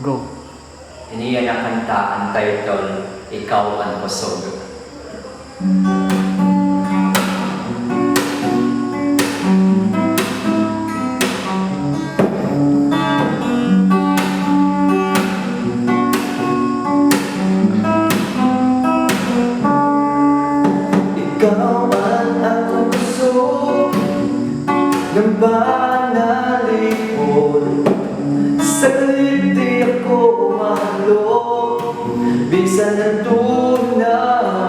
Go. Iniyan na kanta ang title, Ikaw ang Kusog. Ikaw man ang kusog ng banalipon. Saglit di ako umahalok, bisan nandun na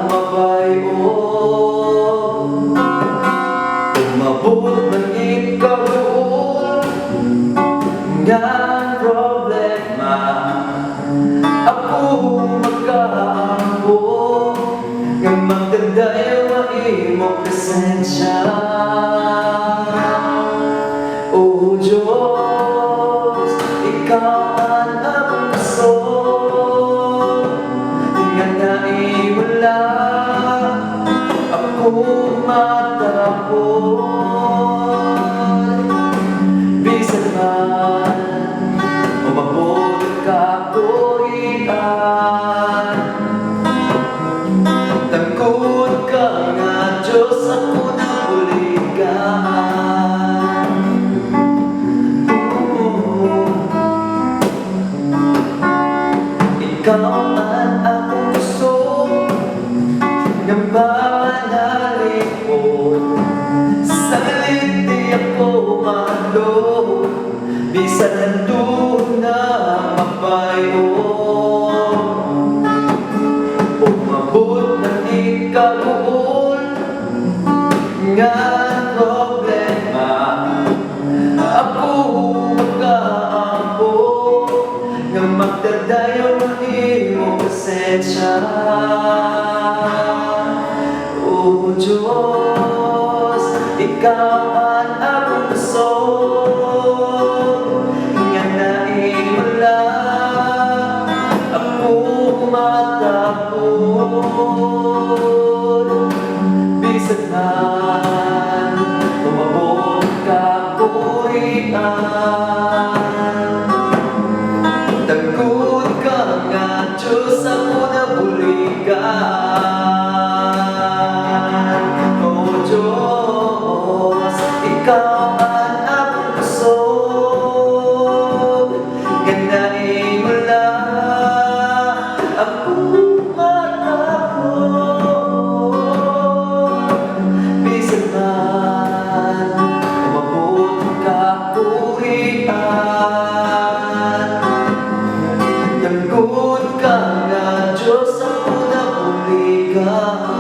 mabayon. Umabot man ikaw doon nga problema, ako magkaampo nga magdadayo ang imong presensya. O Diyos, Ikaw ang akong kusog, nga naimula ako matapon. Bisan man umabot ang kapurian, tangkod ka nga Diyos ako na buligan. Ikaw man akong kusog ng banalipon. Saglit di ako mahalok, bisan nandun na mabayon. Umabot ng ikabuon nga problema, ako magkaampo nga magdadayo ang imong presensya. O Diyos, Ikaw ang akong kusog, nga naimula ako matapon. Bisan man umabot ka kapurian, tangkod ka nga Diyos ako na buligan. O Diyos, Ikaw ang akong kusog, nga naimula ako matapon. Bisan man umabot ka kapurian, tangkod ka nga Diyos ako na buligan.